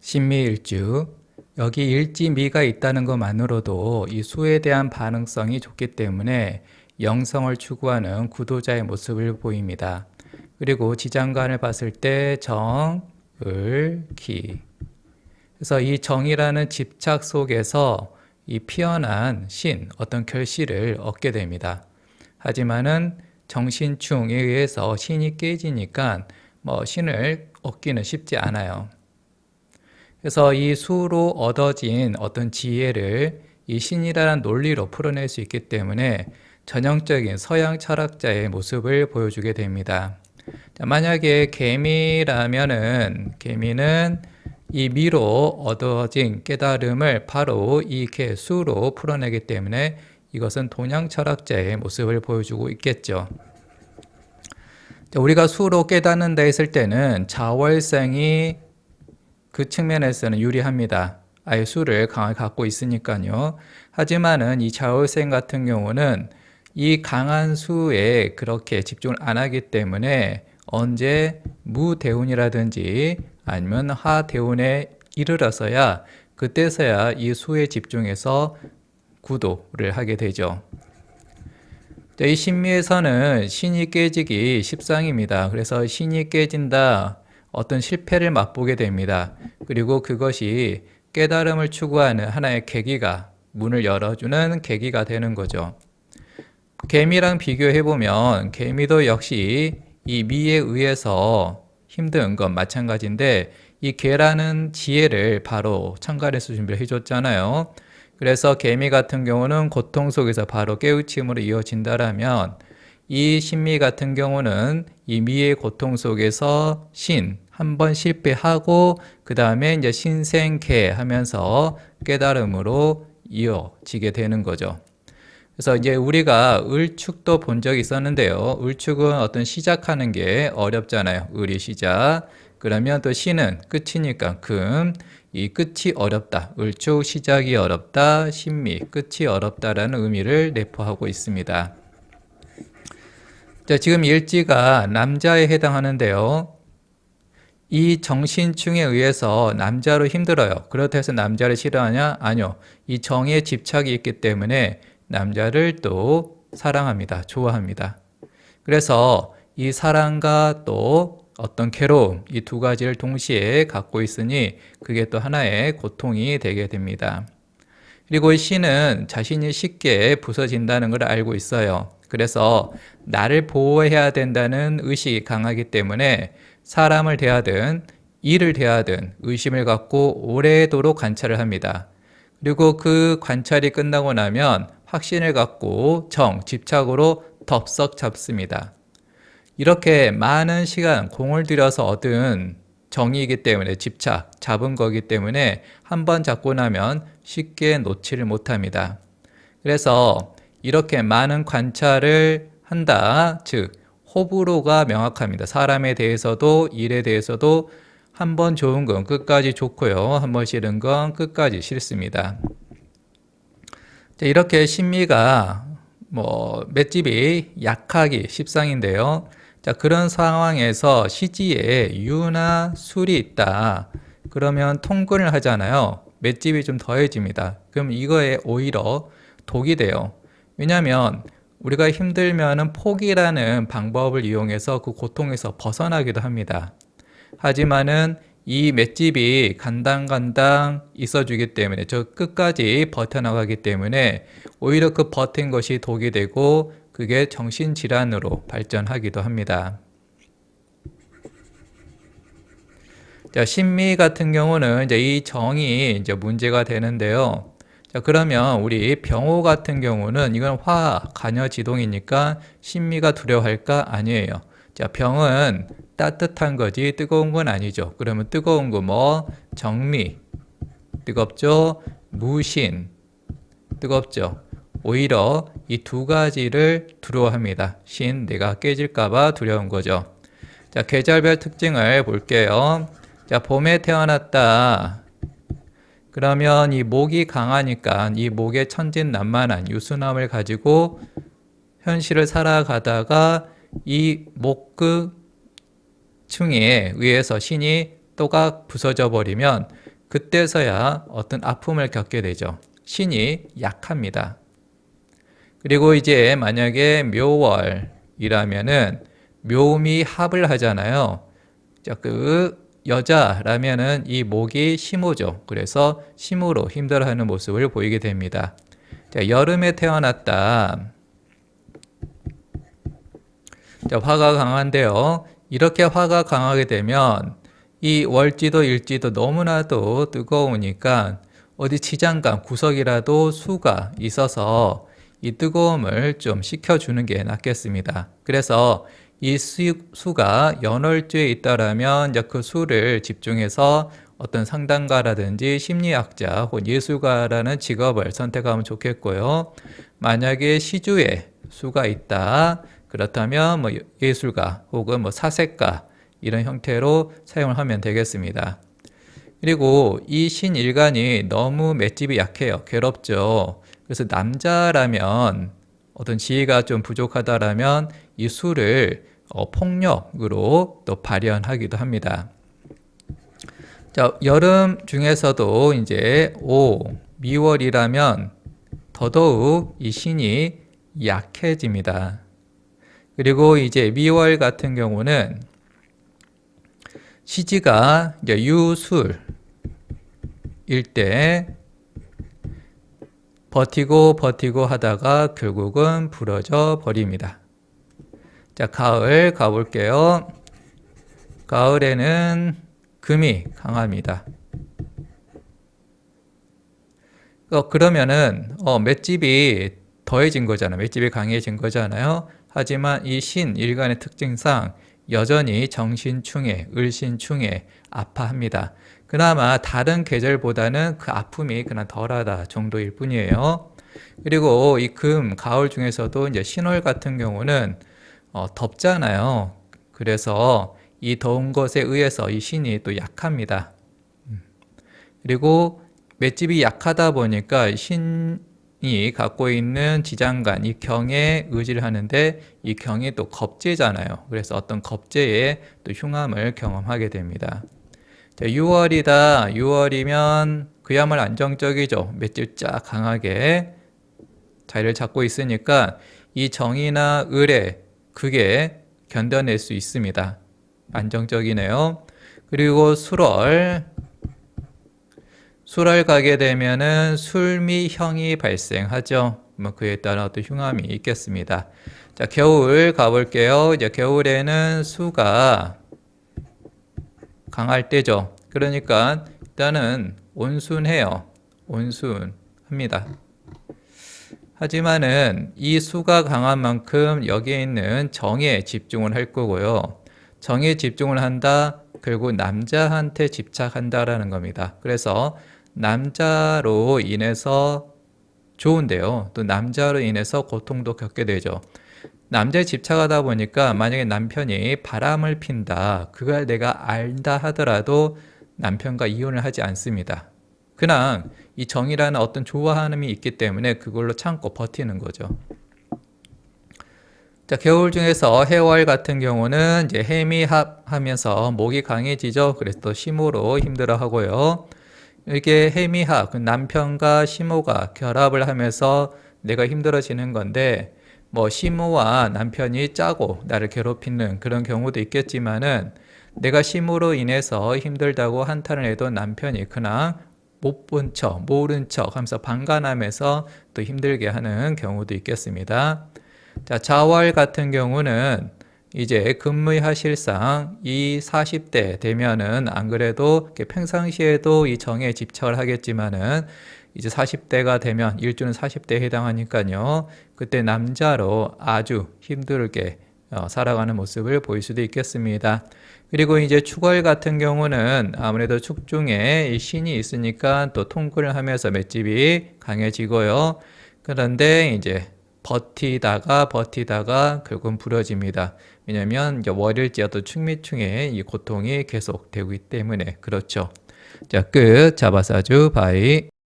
신미일주, 여기 일지미가 있다는 것만으로도 이 수에 대한 반응성이 좋기 때문에 영성을 추구하는 구도자의 모습을 보입니다. 그리고 지장간을 봤을 때 정, 을, 기. 그래서 이 정이라는 집착 속에서 이 피어난 신, 어떤 결실을 얻게 됩니다. 하지만은 정신충에 의해서 신이 깨지니까 신을 얻기는 쉽지 않아요. 그래서 이 수로 얻어진 어떤 지혜를 이 신이라는 논리로 풀어낼 수 있기 때문에 전형적인 서양 철학자의 모습을 보여주게 됩니다. 자, 만약에 개미라면은 개미는 이 미로 얻어진 깨달음을 바로 이 수로 풀어내기 때문에 이것은 동양 철학자의 모습을 보여주고 있겠죠. 자, 우리가 수로 깨닫는다 했을 때는 자월생이 그 측면에서는 유리합니다. 아예 수를 강하게 갖고 있으니까요. 하지만은 이 자월생 같은 경우는 이 강한 수에 그렇게 집중을 안 하기 때문에 언제 무대운이라든지 아니면 하대운에 이르러서야 그때서야 이 수에 집중해서 구도를 하게 되죠. 이 신미에서는 신이 깨지기 십상입니다. 그래서 신이 깨진다, 어떤 실패를 맛보게 됩니다. 그리고 그것이 깨달음을 추구하는 하나의 계기가, 문을 열어주는 계기가 되는 거죠. 개미랑 비교해보면 개미도 역시 이 미에 의해서 힘든 건 마찬가지인데 이 개라는 지혜를 바로 천간에서 준비를 해줬잖아요. 그래서 개미 같은 경우는 고통 속에서 바로 깨우침으로 이어진다라면 이 신미 같은 경우는 이 미의 고통 속에서 신 한 번 실패하고 그 다음에 이제 신생계 하면서 깨달음으로 이어지게 되는 거죠. 그래서 이제 우리가 을축도 본 적이 있었는데요. 을축은 어떤 시작하는 게 어렵잖아요. 을이 시작. 그러면 또 신은 끝이니까 금. 이 끝이 어렵다. 을축 시작이 어렵다. 신미 끝이 어렵다라는 의미를 내포하고 있습니다. 자, 지금 일지가 남자에 해당하는데요. 이 정신충에 의해서 남자로 힘들어요. 그렇다고 해서 남자를 싫어하냐? 아니요. 이 정에 집착이 있기 때문에 남자를 또 사랑합니다. 좋아합니다. 그래서 이 사랑과 또 어떤 괴로움, 이 두 가지를 동시에 갖고 있으니 그게 또 하나의 고통이 되게 됩니다. 그리고 이 신은 자신이 쉽게 부서진다는 걸 알고 있어요. 그래서 나를 보호해야 된다는 의식이 강하기 때문에 사람을 대하든 일을 대하든 의심을 갖고 오래도록 관찰을 합니다. 그리고 그 관찰이 끝나고 나면 확신을 갖고 집착으로 덥석 잡습니다. 이렇게 많은 시간, 공을 들여서 얻은 정의이기 때문에 잡은 거기 때문에 한번 잡고 나면 쉽게 놓지를 못합니다. 그래서 이렇게 많은 관찰을 한다, 즉 호불호가 명확합니다. 사람에 대해서도 일에 대해서도 한 번 좋은 건 끝까지 좋고요. 한 번 싫은 건 끝까지 싫습니다. 이렇게 신미가 맷집이 약하기 십상인데요. 자, 그런 상황에서 시지에 유나 술이 있다. 그러면 통근을 하잖아요. 맷집이 좀 더해집니다. 그럼 이거에 오히려 독이 돼요. 왜냐하면 우리가 힘들면은 포기라는 방법을 이용해서 그 고통에서 벗어나기도 합니다. 하지만은 이 맷집이 간당간당 있어주기 때문에 저 끝까지 버텨나가기 때문에 오히려 그 버틴 것이 독이 되고 그게 정신질환으로 발전하기도 합니다. 자, 신미 같은 경우는 이제 이 정이 이제 문제가 되는데요. 자, 그러면 우리 병호 같은 경우는 이건 화, 간여지동이니까 신미가 두려워할까? 아니에요. 자, 병은 따뜻한 거지 뜨거운 건 아니죠. 그러면 뜨거운 거 정미, 뜨겁죠? 무신, 뜨겁죠? 오히려 이 두 가지를 두려워합니다. 신, 내가 깨질까봐 두려운 거죠. 자, 계절별 특징을 볼게요. 자, 봄에 태어났다. 그러면 이 목이 강하니까 이 목에 천진난만한 유순함을 가지고 현실을 살아가다가 이 목그 층에 의해서 신이 또각 부서져 버리면 그때서야 어떤 아픔을 겪게 되죠. 신이 약합니다. 그리고 이제 만약에 묘월이라면은 묘미 합을 하잖아요. 자, 그 여자라면은 이 목이 심오죠. 그래서 심으로 힘들어하는 모습을 보이게 됩니다. 자, 여름에 태어났다. 자, 화가 강한데요. 이렇게 화가 강하게 되면 이 월지도 일지도 너무나도 뜨거우니까 어디 지장간 구석이라도 수가 있어서 이 뜨거움을 좀 식혀주는 게 낫겠습니다. 그래서 이 수가 연월주에 있다라면 그 수를 집중해서 어떤 상담가라든지 심리학자 혹은 예술가라는 직업을 선택하면 좋겠고요. 만약에 시주에 수가 있다. 그렇다면 뭐 예술가 혹은 뭐 사색가 이런 형태로 사용을 하면 되겠습니다. 그리고 이 신일간이 너무 맷집이 약해요. 괴롭죠. 그래서 남자라면 어떤 지혜가 좀 부족하다라면 이 수를 폭력으로 또 발현하기도 합니다. 자, 여름 중에서도 이제 미월이라면 더더욱 이 신이 약해집니다. 그리고 이제 미월 같은 경우는 시지가 이제 유술일 때 버티고 하다가 결국은 부러져 버립니다. 자, 가을 가볼게요. 가을에는 금이 강합니다. 그러면은 맷집이 더해진 거잖아요. 맷집이 강해진 거잖아요. 하지만 이 신일간의 특징상 여전히 정신충해, 을신충해 아파합니다. 그나마 다른 계절보다는 그 아픔이 그냥 덜하다 정도일 뿐이에요. 그리고 이 가을 중에서도 이제 신월 같은 경우는 덥잖아요. 그래서 이 더운 것에 의해서 이 신이 또 약합니다. 그리고 맷집이 약하다 보니까 신이 갖고 있는 지장간, 이 경에 의지를 하는데 이 경이 또 겁재잖아요. 그래서 어떤 겁재의 또 흉함을 경험하게 됩니다. 자, 6월이다. 6월이면 그야말로 안정적이죠. 맷집 쫙 강하게 자리를 잡고 있으니까 이 정이나 을에 그게 견뎌낼 수 있습니다. 안정적이네요. 그리고 술월 가게 되면은 술미형이 발생하죠. 뭐 그에 따라 어떤 흉함이 있겠습니다. 자, 겨울 가볼게요. 이제 겨울에는 수가 강할 때죠. 그러니까 일단은 온순해요. 온순합니다. 하지만은 이 수가 강한 만큼 여기에 있는 정에 집중을 할 거고요. 정에 집중을 한다. 결국 남자한테 집착한다라는 겁니다. 그래서 남자로 인해서 좋은데요. 또 남자로 인해서 고통도 겪게 되죠. 남자에 집착하다 보니까 만약에 남편이 바람을 핀다. 그걸 내가 알다 하더라도 남편과 이혼을 하지 않습니다. 그냥 이 정이라는 어떤 좋아함이 있기 때문에 그걸로 참고 버티는 거죠. 자, 겨울 중에서 해월 같은 경우는 이제 해미합하면서 목이 강해지죠. 그래서 또 심호로 힘들어 하고요. 이게 해미합, 남편과 심호가 결합을 하면서 내가 힘들어지는 건데, 뭐 심호와 남편이 짜고 나를 괴롭히는 그런 경우도 있겠지만은 내가 심호로 인해서 힘들다고 한탄을 해도 남편이 그냥 못 본 척, 모른 척 하면서 방관하면서 또 힘들게 하는 경우도 있겠습니다. 자, 자월 같은 경우는 이제 근무하실상 이 40대 되면은 안 그래도 평상시에도 이 정에 집착을 하겠지만은 이제 40대가 되면 일주는 40대에 해당하니까요. 그때 남자로 아주 힘들게 살아가는 모습을 보일 수도 있겠습니다. 그리고 이제 축월 같은 경우는 아무래도 축중에 이 신이 있으니까 또 통근을 하면서 맷집이 강해지고요. 그런데 이제 버티다가 결국은 부러집니다. 왜냐하면 이제 월일지어도 충미충의 이 고통이 계속되고 있기 때문에 그렇죠. 자, 끝. 자바사주 바이.